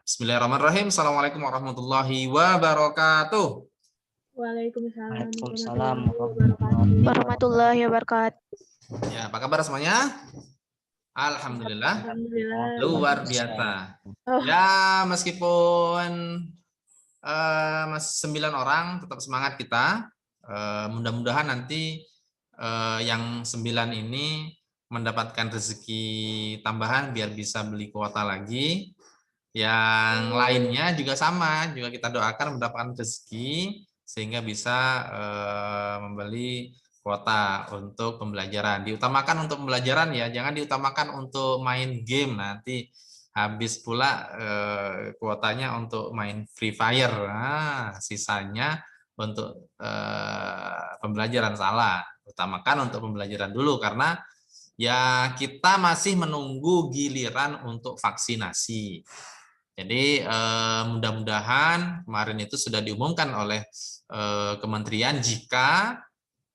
Bismillahirrahmanirrahim. Assalamualaikum warahmatullahi wabarakatuh. Waalaikumsalam Waalaikumsalam warahmatullahi wabarakatuh. Ya, apa kabar semuanya? Alhamdulillah. Alhamdulillah. Luar biasa. Oh. Ya, meskipun 9 orang, tetap semangat kita. Mudah-mudahan nanti yang 9 ini mendapatkan rezeki tambahan biar bisa beli kuota lagi. Yang lainnya juga sama, juga kita doakan mendapatkan rezeki sehingga bisa membeli kuota untuk pembelajaran. Diutamakan untuk pembelajaran ya, jangan diutamakan untuk main game, nanti habis pula kuotanya untuk main Free Fire. Nah, sisanya untuk pembelajaran, salah. Utamakan untuk pembelajaran dulu karena ya kita masih menunggu giliran untuk vaksinasi. Jadi mudah-mudahan kemarin itu sudah diumumkan oleh kementerian jika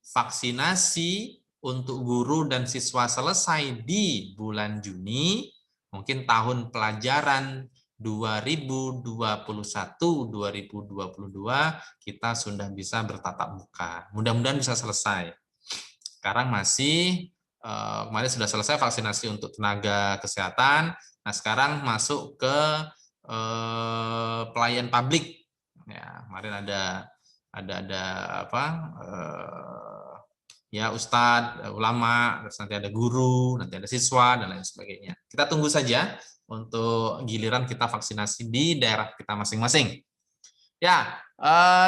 vaksinasi untuk guru dan siswa selesai di bulan Juni, mungkin tahun pelajaran 2021-2022 kita sudah bisa bertatap muka. Mudah-mudahan bisa selesai. Sekarang masih kemarin sudah selesai vaksinasi untuk tenaga kesehatan. Nah, sekarang masuk ke pelayan publik. Ya, kemarin ada apa? Ya, ustadz, ulama, terus nanti ada guru, nanti ada siswa dan lain sebagainya. Kita tunggu saja untuk giliran kita vaksinasi di daerah kita masing-masing. Ya,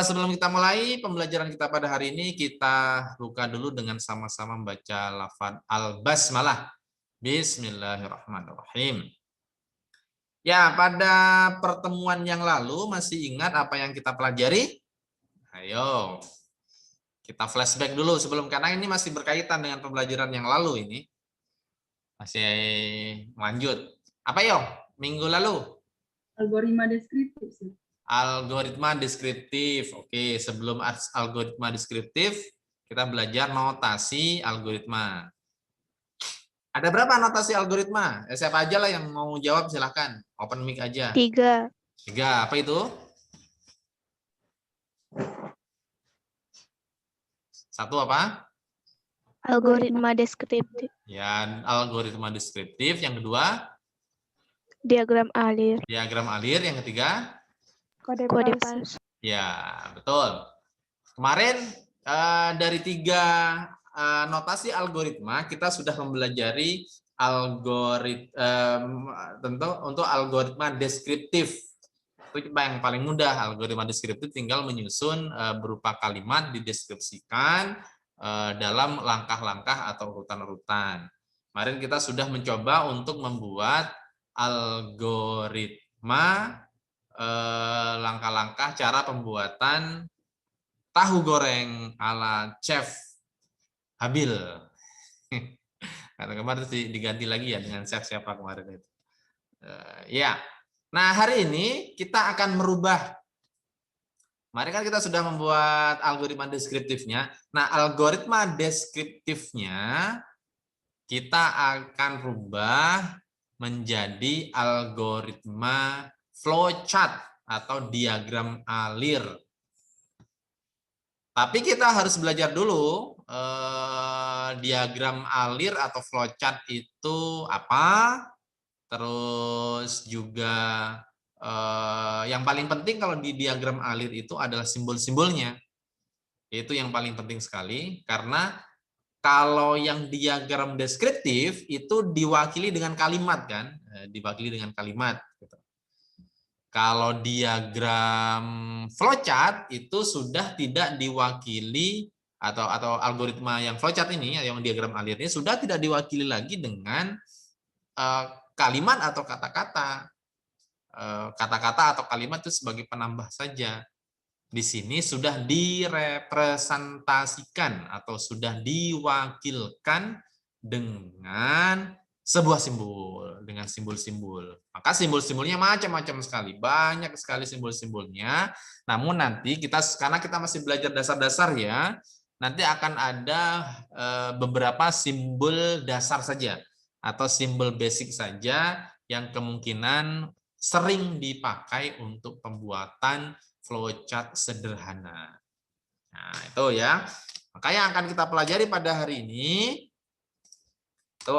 sebelum kita mulai pembelajaran kita pada hari ini, kita buka dulu dengan sama-sama membaca lafaz al-basmalah. Bismillahirrahmanirrahim. Ya, pada pertemuan yang lalu masih ingat apa yang kita pelajari? Ayo, kita flashback dulu sebelum, karena ini masih berkaitan dengan pembelajaran yang lalu ini. Masih lanjut. Apa yo? Minggu lalu? Algoritma deskriptif. Algoritma deskriptif. Oke, sebelum algoritma deskriptif, kita belajar notasi algoritma. Ada berapa notasi algoritma? Siapa aja lah yang mau jawab, silahkan. Open mic aja. 3. 3, apa itu? 1 apa? Algoritma deskriptif. Ya, algoritma deskriptif. Yang kedua? Diagram alir. Diagram alir. Yang ketiga? Kode palsu. Ya, betul. Kemarin dari 3 notasi algoritma kita sudah mempelajari tentu untuk algoritma deskriptif. Itu yang paling mudah. Algoritma deskriptif tinggal menyusun berupa kalimat dideskripsikan dalam langkah-langkah atau urutan-urutan. Kemarin kita sudah mencoba untuk membuat algoritma langkah-langkah cara pembuatan tahu goreng ala Chef Habil. Karena kemarin diganti lagi ya dengan chef siapa kemarin itu. Ya. Nah, hari ini kita akan merubah. Kemarin kan kita sudah membuat algoritma deskriptifnya. Nah, algoritma deskriptifnya kita akan rubah menjadi algoritma flowchart atau diagram alir. Tapi kita harus belajar dulu diagram alir atau flowchart itu apa. Terus juga yang paling penting kalau di diagram alir itu adalah simbol-simbolnya. Itu yang paling penting sekali, karena kalau yang diagram deskriptif itu diwakili dengan kalimat kan, diwakili dengan kalimat. Kalau diagram flowchart itu sudah tidak diwakili, atau algoritma yang flowchart ini, yang diagram alir ini sudah tidak diwakili lagi dengan kalimat atau kata-kata. Kata-kata atau kalimat itu sebagai penambah saja. Di sini sudah direpresentasikan atau sudah diwakilkan dengan sebuah simbol, dengan simbol-simbol. Maka simbol-simbolnya macam-macam sekali, banyak sekali simbol-simbolnya. Namun nanti karena kita masih belajar dasar-dasar ya, nanti akan ada beberapa simbol dasar saja atau simbol basic saja yang kemungkinan sering dipakai untuk pembuatan flowchart sederhana. Nah, itu ya. Maka yang akan kita pelajari pada hari ini itu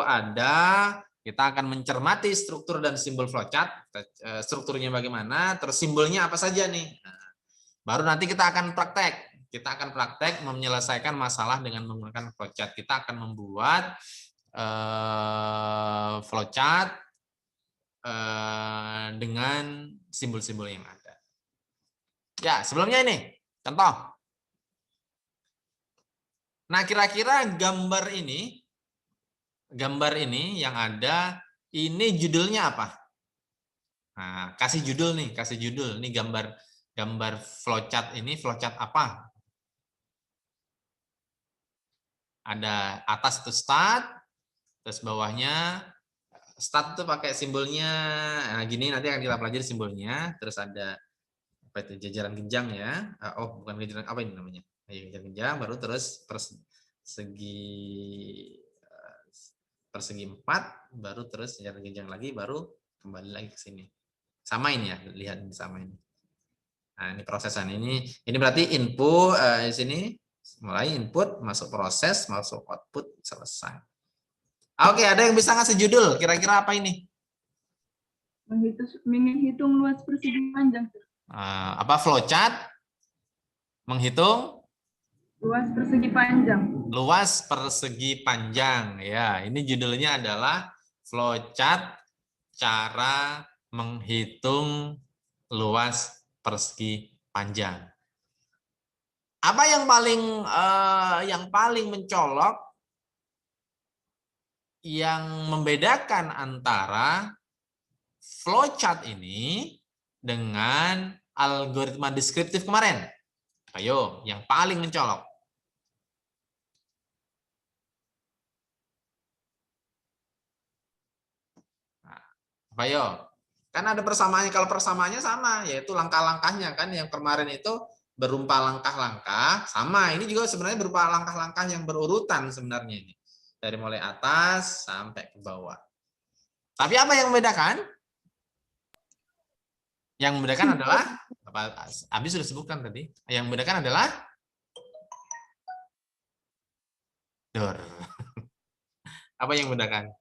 kita akan mencermati struktur dan simbol flowchart. Strukturnya bagaimana, terus simbolnya apa saja nih. Nah, baru nanti kita akan praktek. Kita akan praktek menyelesaikan masalah dengan menggunakan flowchart. Kita akan membuat flowchart dengan simbol-simbol yang ada. Ya, sebelumnya ini contoh. Nah, kira-kira gambar ini yang ada, ini judulnya apa? Nah, kasih judul nih, kasih judul. Ini gambar flowchart ini, flowchart apa? Ada atas itu start, terus bawahnya start itu pakai simbolnya, nah gini nanti akan kita pelajari simbolnya. Terus ada apa itu, jajaran genjang ya? Oh, bukan jajaran, apa ini namanya? Jajaran genjang, baru terus persegi 4, baru terus jajaran genjang lagi, baru kembali lagi ke sini. Samain ya, lihat ini samain. Nah, ini prosesan ini berarti input di sini. Mulai input, masuk proses, masuk output, selesai. Oke, ada yang bisa ngasih judul? Kira-kira apa ini? Menghitung luas persegi panjang. Apa flowchart? Menghitung Luas persegi panjang. luas persegi panjang. Ya, ini judulnya adalah flowchart cara menghitung luas persegi panjang. Apa yang paling mencolok yang membedakan antara flowchart ini dengan algoritma deskriptif kemarin? Ayo, yang paling mencolok. Nah, ayo, kan ada persamaannya. Kalau persamaannya sama, yaitu langkah-langkahnya kan. Yang kemarin itu berupa langkah-langkah, sama. Ini juga sebenarnya berupa langkah-langkah yang berurutan sebenarnya ini. Dari mulai atas sampai ke bawah. Tapi apa yang membedakan? Yang membedakan adalah, Abi sudah sebutkan tadi, yang membedakan adalah door. Apa yang membedakan?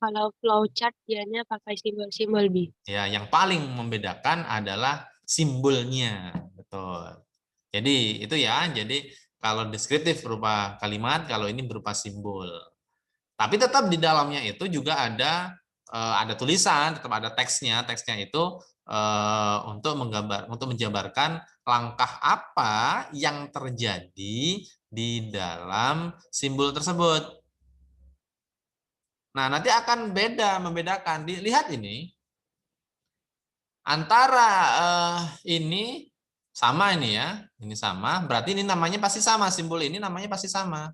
Kalau flowchart biasanya pakai simbol-simbol, Bi. Ya, yang paling membedakan adalah simbolnya, betul. Jadi itu ya, jadi kalau deskriptif berupa kalimat, kalau ini berupa simbol. Tapi tetap di dalamnya itu juga ada tulisan, tetap ada teksnya. Teksnya itu untuk menjabarkan langkah apa yang terjadi di dalam simbol tersebut. Nah, nanti akan membedakan. Lihat ini. Antara ini sama ini ya. Ini sama, berarti ini namanya pasti sama, simbol ini namanya pasti sama.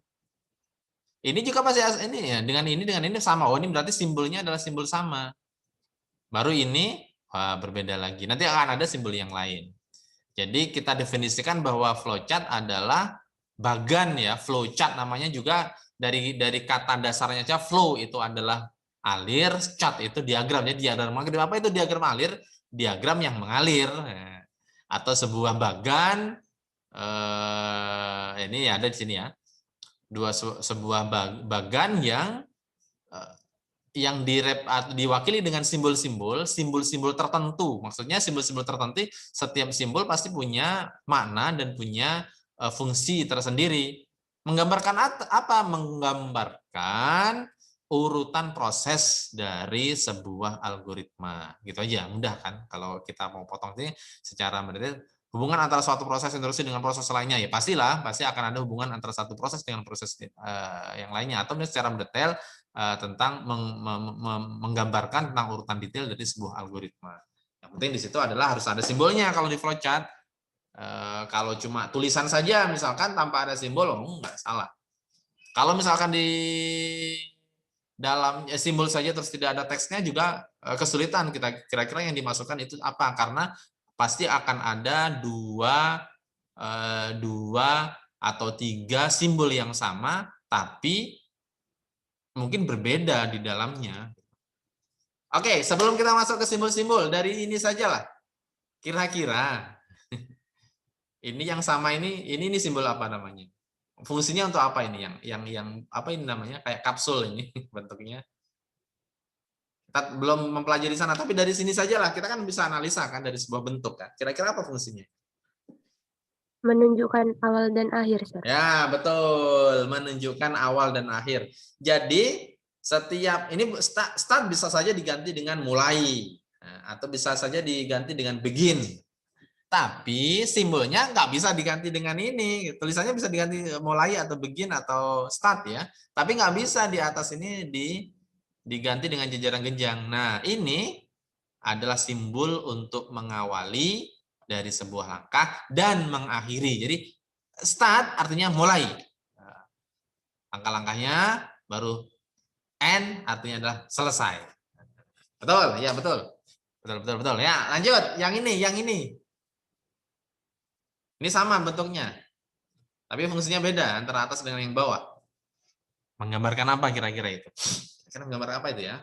Ini juga pasti ini ya, dengan ini sama. Oh, ini berarti simbolnya adalah simbol sama. Baru ini berbeda lagi. Nanti akan ada simbol yang lain. Jadi kita definisikan bahwa flowchart adalah bagan ya. Flowchart namanya juga dari kata dasarnya aja, flow itu adalah alir, chart itu diagram. Jadi diagram apa itu diagram alir? Diagram yang mengalir. Atau sebuah bagan, ini ada di sini ya. Sebuah bagan yang diwakili dengan simbol-simbol tertentu. Maksudnya simbol-simbol tertentu, setiap simbol pasti punya makna dan punya fungsi tersendiri. Menggambarkan apa? Menggambarkan urutan proses dari sebuah algoritma. Gitu aja, mudah kan? Kalau kita mau potong ini secara mendetail, hubungan antara suatu proses interupsi dengan proses lainnya, ya pasti akan ada hubungan antara satu proses dengan proses yang lainnya. Atau secara mendetail tentang menggambarkan tentang urutan detail dari sebuah algoritma. Yang penting di situ adalah harus ada simbolnya kalau di flowchart. Kalau cuma tulisan saja misalkan tanpa ada simbol, nggak salah. Kalau misalkan di dalam simbol saja terus tidak ada teksnya juga kesulitan. Kita kira-kira yang dimasukkan itu apa? Karena pasti akan ada dua atau tiga simbol yang sama, tapi mungkin berbeda di dalamnya. Oke, sebelum kita masuk ke simbol-simbol, dari ini sajalah. Kira-kira ini yang sama ini simbol apa namanya? Fungsinya untuk apa ini? Yang apa ini namanya? Kayak kapsul ini bentuknya. Kita belum mempelajari sana, tapi dari sini sajalah. Kita kan bisa analisa kan dari sebuah bentuk kan. Kira-kira apa fungsinya? Menunjukkan awal dan akhir, Sir. Ya, betul. Menunjukkan awal dan akhir. Jadi, setiap ini start bisa saja diganti dengan mulai. Nah, atau bisa saja diganti dengan begin. Tapi simbolnya nggak bisa diganti dengan ini. Tulisannya bisa diganti mulai atau begin atau start ya. Tapi nggak bisa di atas ini diganti dengan jajaran genjang. Nah, ini adalah simbol untuk mengawali dari sebuah langkah dan mengakhiri. Jadi start artinya mulai. Langkah-langkahnya baru end artinya adalah selesai. Betul? Ya, betul. Betul. Ya, lanjut. Yang ini. Ini sama bentuknya. Tapi fungsinya beda antara atas dengan yang bawah. Menggambarkan apa kira-kira itu? Kira menggambar apa itu ya?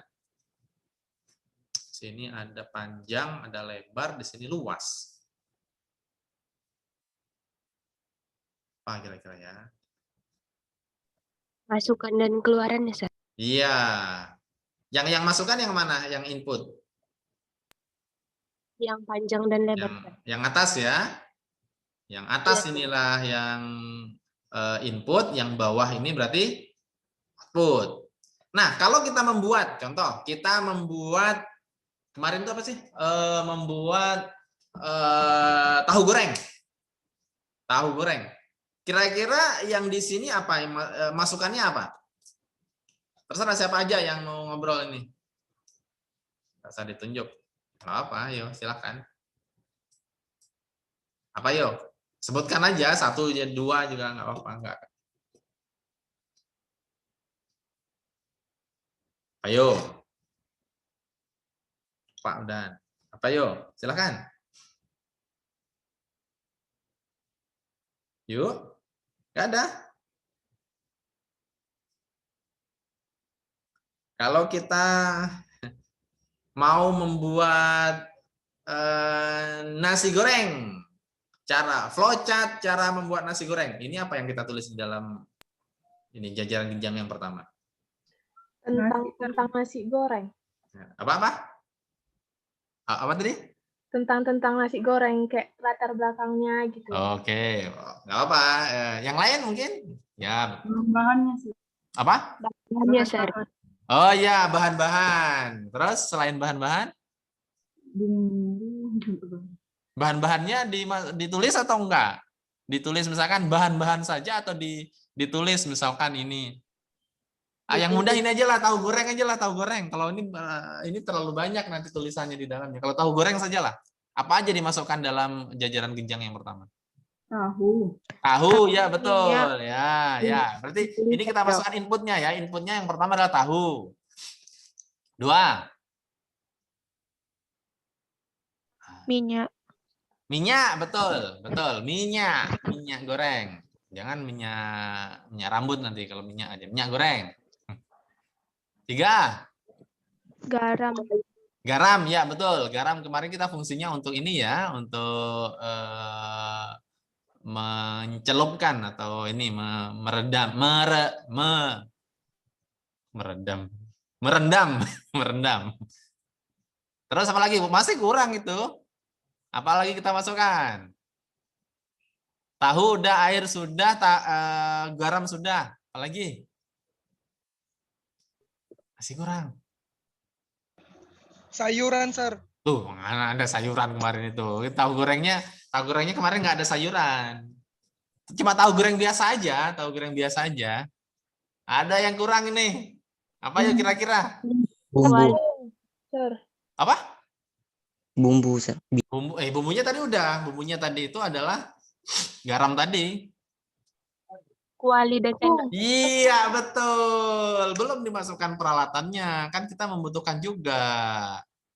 Sini ada panjang, ada lebar, di sini luas. Apa kira-kira ya? Masukan dan keluaran, ya, Sir. Iya. Yang masukan yang mana? Yang input? Yang panjang dan lebar, Sir. Yang atas ya. Yang atas Iya. inilah yang input, yang bawah ini berarti output. Nah, kalau kita membuat, contoh, kita membuat, kemarin itu apa sih? Membuat tahu goreng. Tahu goreng. Kira-kira yang di sini apa? Masukannya apa? Terserah siapa aja yang mau ngobrol ini. Nggak usah ditunjuk. Nggak apa, ayo silakan. Apa yo? Sebutkan aja, 1, 2 juga nggak apa-apa. Nggak. Ayo. Pak Dan. Apa yo? Silakan. Yuk. Nggak ada. Kalau kita mau membuat nasi goreng, flowchart cara membuat nasi goreng. Ini apa yang kita tulis di dalam ini jajaran genjang yang pertama? Tentang nasi goreng. Apa? Apa tadi? Tentang nasi goreng, kayak latar belakangnya gitu. Oke, nggak apa. Yang lain mungkin? Ya. Bahannya sih. Apa? Bahannya, Sir. Oh ya, bahan-bahan. Terus selain bahan-bahan? Bahan-bahannya ditulis atau enggak? Ditulis misalkan bahan-bahan saja atau ditulis misalkan ini. Yang mudah ini aja lah, tahu goreng. Kalau ini terlalu banyak nanti tulisannya di dalamnya. Kalau tahu goreng saja lah. Apa aja dimasukkan dalam jajaran genjang yang pertama? Tahu, ya betul. Ya. Berarti ini kita masukkan inputnya ya. Inputnya yang pertama adalah tahu. 2. Minyak, betul. Minyak goreng. Jangan minyak rambut nanti kalau minyak aja. Minyak goreng. 3. Garam, ya betul. Garam kemarin kita fungsinya untuk ini ya, untuk mencelupkan atau ini merendam. Terus apa lagi? Masih kurang itu. Apalagi kita masukkan? Tahu udah, air sudah, garam sudah. Apalagi? Masih kurang. Sayuran, Sir. Tuh, mana ada sayuran kemarin itu. Tahu gorengnya kemarin nggak ada sayuran. Cuma tahu goreng biasa aja. Ada yang kurang ini. Apa ya kira-kira? Bumbu. Sir. Apa? Bumbu, Sir. Bumbunya tadi udah. Bumbunya tadi itu adalah garam tadi. Kuali dan sendok. Iya, betul. Belum dimasukkan peralatannya. Kan kita membutuhkan juga.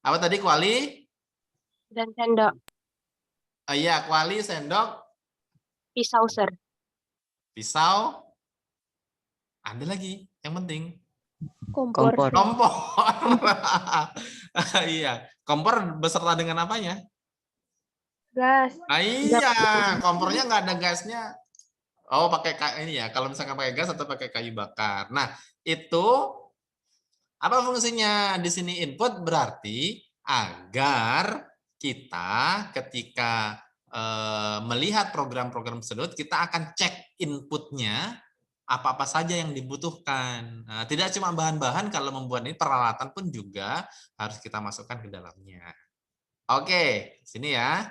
Apa tadi, kuali? Dan sendok. Iya, kuali, sendok. Pisau, Sir. Pisau. Ada lagi yang penting. Kompor. Kompor. Kompor. Iya, kompor beserta dengan apanya? Gas. Nah, iya, kompornya nggak ada gasnya. Oh, pakai ini ya. Kalau misalkan pakai gas atau pakai kayu bakar. Nah, itu apa fungsinya di sini input berarti agar kita ketika melihat program-program tersebut kita akan cek inputnya apa-apa saja yang dibutuhkan. Nah, tidak cuma bahan-bahan, kalau membuat ini peralatan pun juga harus kita masukkan ke dalamnya. Oke, sini ya.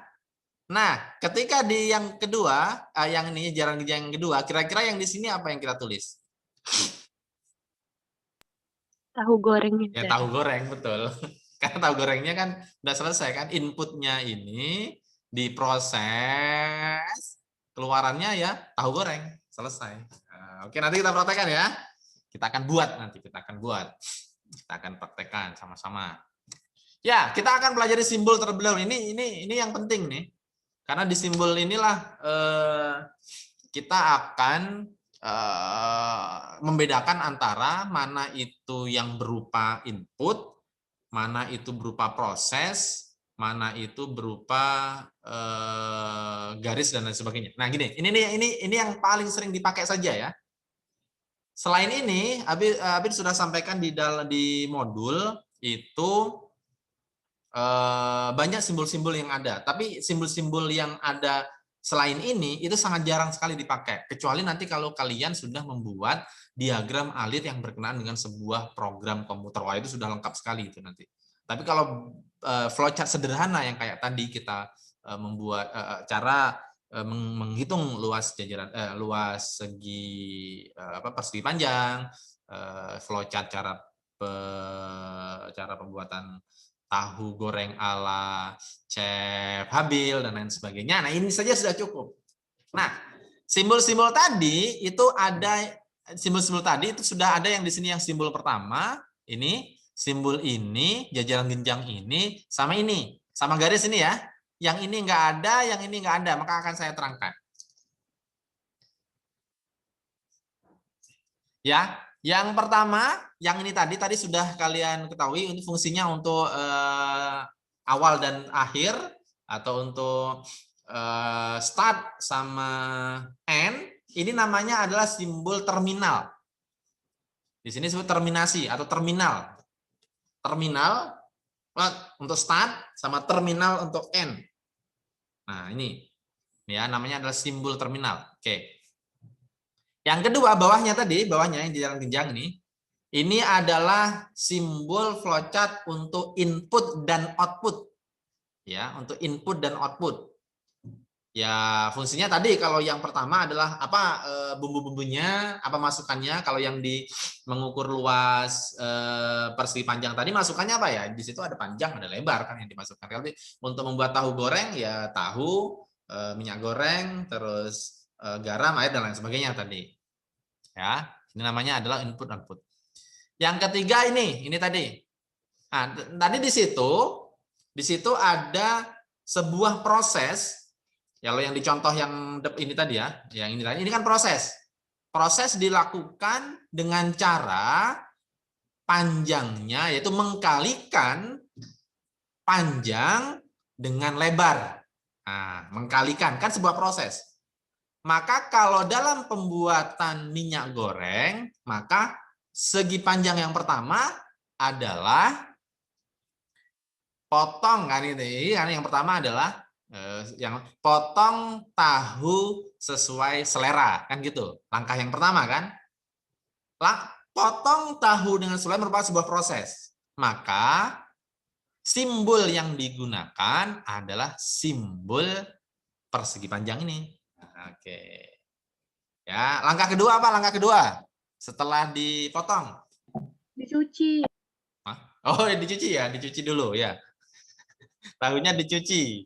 Nah, ketika di yang kedua, yang ini jarang yang kedua, kira-kira yang di sini apa yang kita tulis? Tahu goreng Ya, juga. tahu goreng, betul. Karena tahu gorengnya kan udah selesai kan, inputnya ini diproses, keluarannya ya tahu goreng, selesai. Nah, oke, nanti kita praktekkan ya. Kita akan buat nanti, kita akan praktekkan sama-sama. Ya, kita akan pelajari simbol terlebih dahulu. Ini yang penting nih. Karena di simbol inilah kita akan membedakan antara mana itu yang berupa input, mana itu berupa proses, mana itu berupa garis dan lain sebagainya. Nah, gini, ini yang paling sering dipakai saja ya. Selain ini, Abid sudah sampaikan di modul itu banyak simbol-simbol yang ada, tapi simbol-simbol yang ada selain ini itu sangat jarang sekali dipakai, kecuali nanti kalau kalian sudah membuat diagram alir yang berkenaan dengan sebuah program komputer. Wah, itu sudah lengkap sekali itu nanti. Tapi kalau flowchart sederhana yang kayak tadi kita membuat cara menghitung luas jajaran luas segi persegi panjang, flowchart cara pembuatan tahu goreng ala Chef Habil dan lain sebagainya. Nah, ini saja sudah cukup. Nah, simbol-simbol tadi itu sudah ada yang di sini, yang simbol pertama ini, simbol ini, jajaran genjang ini, sama garis ini ya. Yang ini nggak ada, yang ini nggak ada, maka akan saya terangkan. Ya, yang pertama, yang ini tadi sudah kalian ketahui, ini fungsinya untuk awal dan akhir, atau untuk start sama end. Ini namanya adalah simbol terminal. Di sini disebut terminasi atau terminal. Terminal untuk start sama terminal untuk end. Nah, ini ya namanya adalah simbol terminal. Oke. Yang kedua, bawahnya yang jajaran genjang ini adalah simbol flowchart untuk input dan output. Ya, untuk input dan output. Ya, fungsinya tadi kalau yang pertama adalah apa bumbu-bumbunya, apa masukannya. Kalau yang mengukur luas persegi panjang tadi masukannya apa ya? Di situ ada panjang, ada lebar kan yang dimasukkan. Kalau untuk membuat tahu goreng ya tahu, minyak goreng, terus garam, air dan lain sebagainya tadi. Ya, ini namanya adalah input output. Yang ketiga ini tadi. Nah, tadi di situ ada sebuah proses. Kalau yang dicontoh yang ini tadi ya, yang ini kan proses. Proses dilakukan dengan cara panjangnya, yaitu mengkalikan panjang dengan lebar. Nah, mengkalikan kan sebuah proses. Maka kalau dalam pembuatan minyak goreng, maka segi panjang yang pertama adalah potong kan ini. Kan yang pertama adalah yang potong tahu sesuai selera kan gitu. Langkah yang pertama kan. Potong tahu dengan selera merupakan sebuah proses. Maka simbol yang digunakan adalah simbol persegi panjang ini. Oke. Ya, langkah kedua apa? Langkah kedua setelah dipotong. Dicuci. Oh, dicuci ya, dicuci dulu ya. Tahunya dicuci.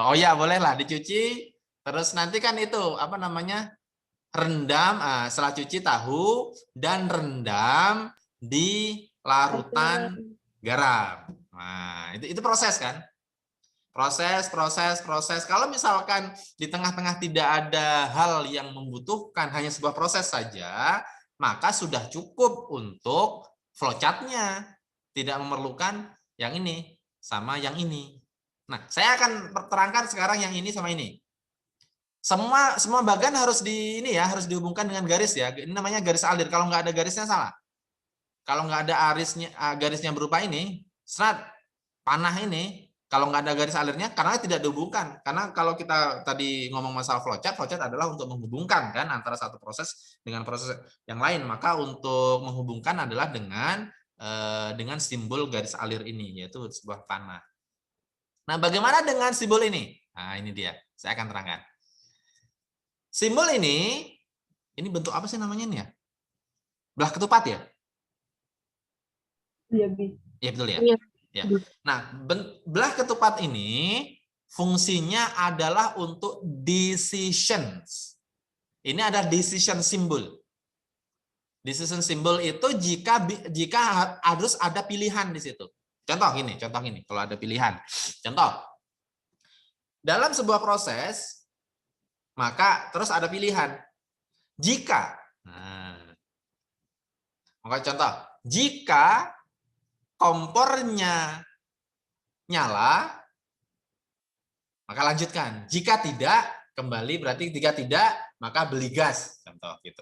Oh ya, bolehlah dicuci. Terus nanti kan itu apa namanya? Rendam, setelah cuci tahu dan rendam di larutan garam. Nah, itu proses kan? Proses. Kalau misalkan di tengah-tengah tidak ada hal yang membutuhkan, hanya sebuah proses saja, maka sudah cukup untuk flowchart-nya. Tidak memerlukan yang ini sama yang ini. Nah, saya akan terangkan sekarang yang ini sama ini. Semua bagan harus harus dihubungkan dengan garis ya. Ini namanya garis alir. Kalau nggak ada garisnya salah. Kalau nggak ada garisnya berupa ini, panah ini, kalau nggak ada garis alirnya, karena tidak dihubungkan. Karena kalau kita tadi ngomong masalah flowchart adalah untuk menghubungkan kan antara satu proses dengan proses yang lain. Maka untuk menghubungkan adalah dengan simbol garis alir ini, yaitu sebuah panah. Nah, bagaimana dengan simbol ini? Nah, ini dia. Saya akan terangkan. Simbol ini bentuk apa sih namanya ini ya? Belah ketupat ya? Iya, Bi. Iya, betul ya? Iya. Ya. Nah, belah ketupat ini fungsinya adalah untuk decisions. Ini ada decision symbol. Decision symbol itu jika harus ada pilihan di situ. Contoh gini, kalau ada pilihan. Contoh, dalam sebuah proses, maka terus ada pilihan. Maka contoh, jika kompornya nyala, maka lanjutkan. Jika tidak, kembali, berarti jika tidak, maka beli gas. Contoh gitu.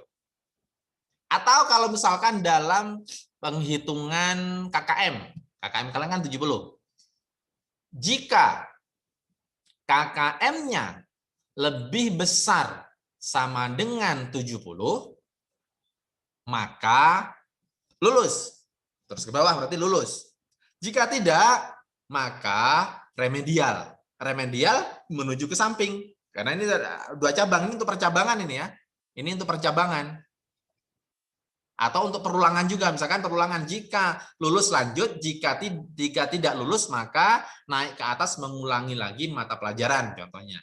Atau kalau misalkan dalam penghitungan KKM kalian kan 70. Jika KKM-nya lebih besar sama dengan 70, maka lulus. Terus ke bawah berarti lulus. Jika tidak, maka remedial. Remedial menuju ke samping. Karena ini 2 cabang, ini untuk percabangan ini ya. Ini untuk percabangan. Atau untuk perulangan juga, misalkan perulangan jika lulus lanjut, jika tidak lulus maka naik ke atas mengulangi lagi mata pelajaran contohnya.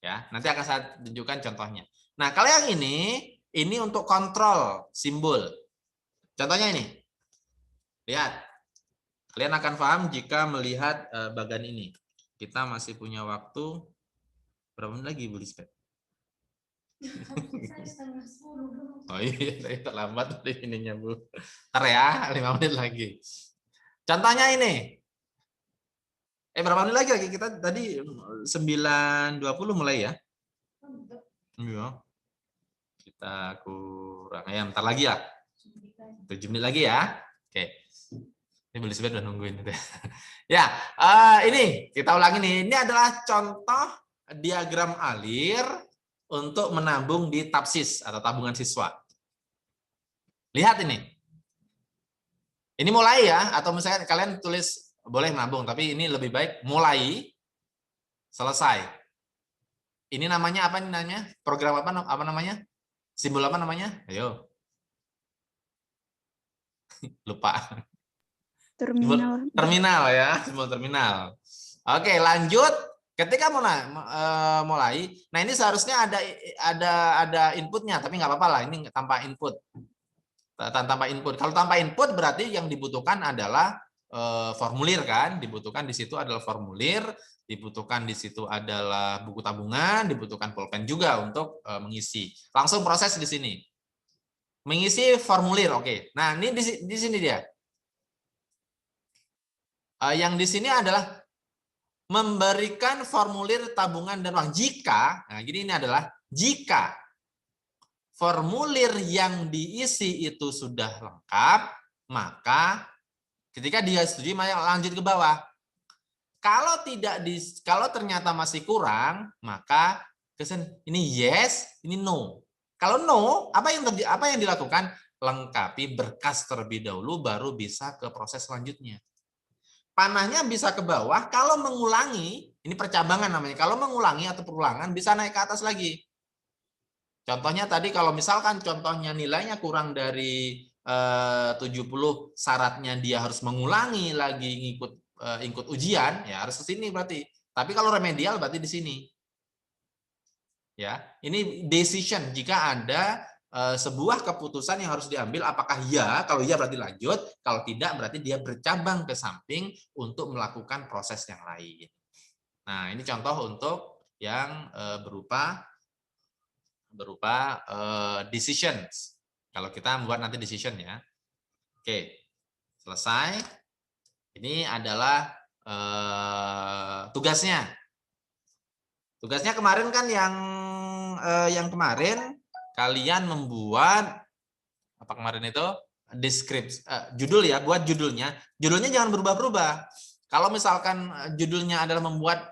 Ya, nanti akan saya tunjukkan contohnya. Nah, kalau yang ini untuk kontrol simbol. Contohnya ini. Lihat. Kalian akan paham jika melihat bagan ini. Kita masih punya waktu berapa menit lagi, Bu Lisbeth? Oh iya, saya terlambat tadi ininya, Bu. Ntar ya, 5 menit lagi. Contohnya ini. Berapa menit lagi? Kita tadi 9.20 mulai ya. Iya. Kita kurang ya, ntar lagi ya. 7 menit lagi ya. Oke. Ini Bu Lisbeth udah nungguin. Ya, ini kita ulangi nih. Ini adalah contoh diagram alir untuk menabung di TAPSIS atau tabungan siswa. Lihat ini. Ini mulai ya, atau misalnya kalian tulis boleh nabung, tapi ini lebih baik mulai, selesai. Ini namanya apa namanya? Program apa namanya? Simbol apa namanya? Ayo. Lupa. Terminal. Terminal ya, simbol terminal. Oke, lanjut. Ketika mulai, nah ini seharusnya ada inputnya, tapi nggak apa-apa lah, ini tanpa input. Tanpa input. Kalau tanpa input berarti yang dibutuhkan adalah formulir kan, dibutuhkan di situ adalah formulir, dibutuhkan di situ adalah buku tabungan, dibutuhkan pulpen juga untuk mengisi. Langsung proses di sini. Mengisi formulir, oke. Nah, ini di sini dia. Yang di sini adalah memberikan formulir tabungan dan uang jika, nah gini ini adalah jika formulir yang diisi itu sudah lengkap, maka ketika dia setuju maka lanjut ke bawah. Kalau ternyata masih kurang, maka ini yes, ini no. Kalau no, apa yang dilakukan? Lengkapi berkas terlebih dahulu baru bisa ke proses selanjutnya. Panahnya bisa ke bawah, kalau mengulangi, ini percabangan namanya, kalau mengulangi atau perulangan bisa naik ke atas lagi. Contohnya tadi kalau misalkan contohnya nilainya kurang dari 70, syaratnya dia harus mengulangi lagi ngikut ujian, ya harus ke sini berarti. Tapi kalau remedial berarti di sini. Ya, ini decision jika ada sebuah keputusan yang harus diambil, apakah ya, kalau ya berarti lanjut, kalau tidak berarti dia bercabang ke samping untuk melakukan proses yang lain. Nah, ini contoh untuk yang berupa decisions. Kalau kita membuat nanti decision ya. Oke, selesai. Ini adalah tugasnya. Tugasnya kemarin kan yang kemarin kalian membuat apa kemarin itu deskripsi judul ya, buat judulnya. Judulnya jangan berubah-ubah. Kalau misalkan judulnya adalah membuat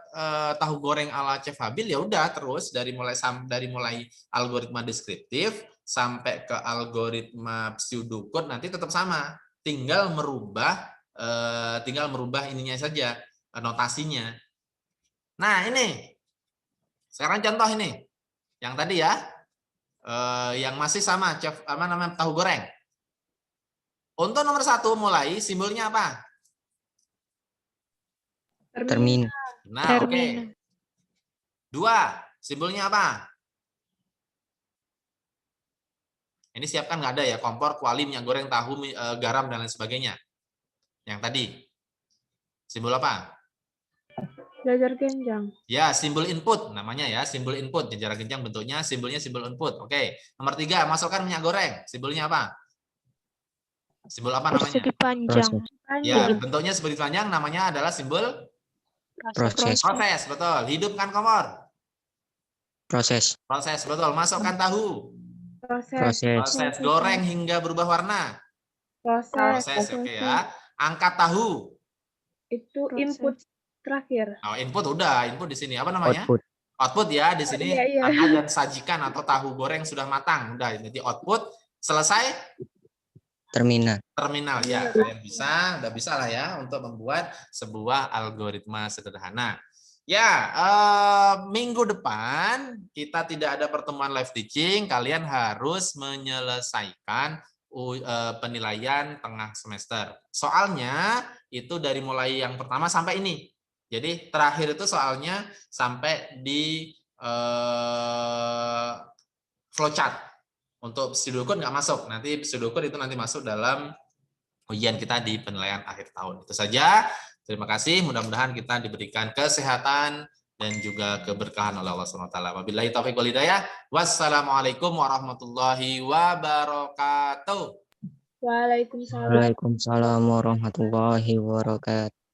tahu goreng ala Chef Habil, ya udah terus dari mulai algoritma deskriptif sampai ke algoritma pseudocode nanti tetap sama. Tinggal merubah ininya saja, notasinya. Nah, ini. Sekarang contoh ini. Yang tadi ya. Yang masih sama chef tahu goreng. Untuk nomor 1 mulai simbolnya apa? Termin. Nah, oke. 2, simbolnya apa? Ini siapkan nggak ada ya, kompor, kuali, minyak goreng, tahu, garam dan lain sebagainya. Yang tadi. Simbol apa? Jajar genjang. Ya, simbol input namanya ya, simbol input. Jajar genjang bentuknya, simbolnya simbol input. Oke. Nomor 3, masukkan minyak goreng. Simbolnya apa? Simbol apa namanya? Persegi panjang. Ya, bentuknya seperti panjang, namanya adalah simbol Proses. proses, betul. Hidupkan kompor. Proses. Proses, betul. Masukkan tahu. Proses. Proses. Goreng hingga berubah warna. Proses, oke ya. Angkat tahu. Itu Proses. input terakhir. Oh, input udah, input di sini. Apa namanya? Output. Output ya, di sini Iya. angkat dan sajikan atau tahu goreng sudah matang. Udah, jadi output. Selesai. Terminal. Terminal ya, kalian udah bisa lah ya untuk membuat sebuah algoritma sederhana. Ya, minggu depan kita tidak ada pertemuan live teaching. Kalian harus menyelesaikan penilaian tengah semester. Soalnya itu dari mulai yang pertama sampai ini. Jadi terakhir itu soalnya sampai di flowchart. Untuk pseudocode nggak masuk. Nanti pseudocode itu nanti masuk dalam ujian kita di penilaian akhir tahun. Itu saja. Terima kasih. Mudah-mudahan kita diberikan kesehatan dan juga keberkahan oleh Allah SWT. Wabillahi taufiq wal hidayah. Wassalamualaikum warahmatullahi wabarakatuh. Waalaikumsalam. Waalaikumsalam warahmatullahi wabarakatuh.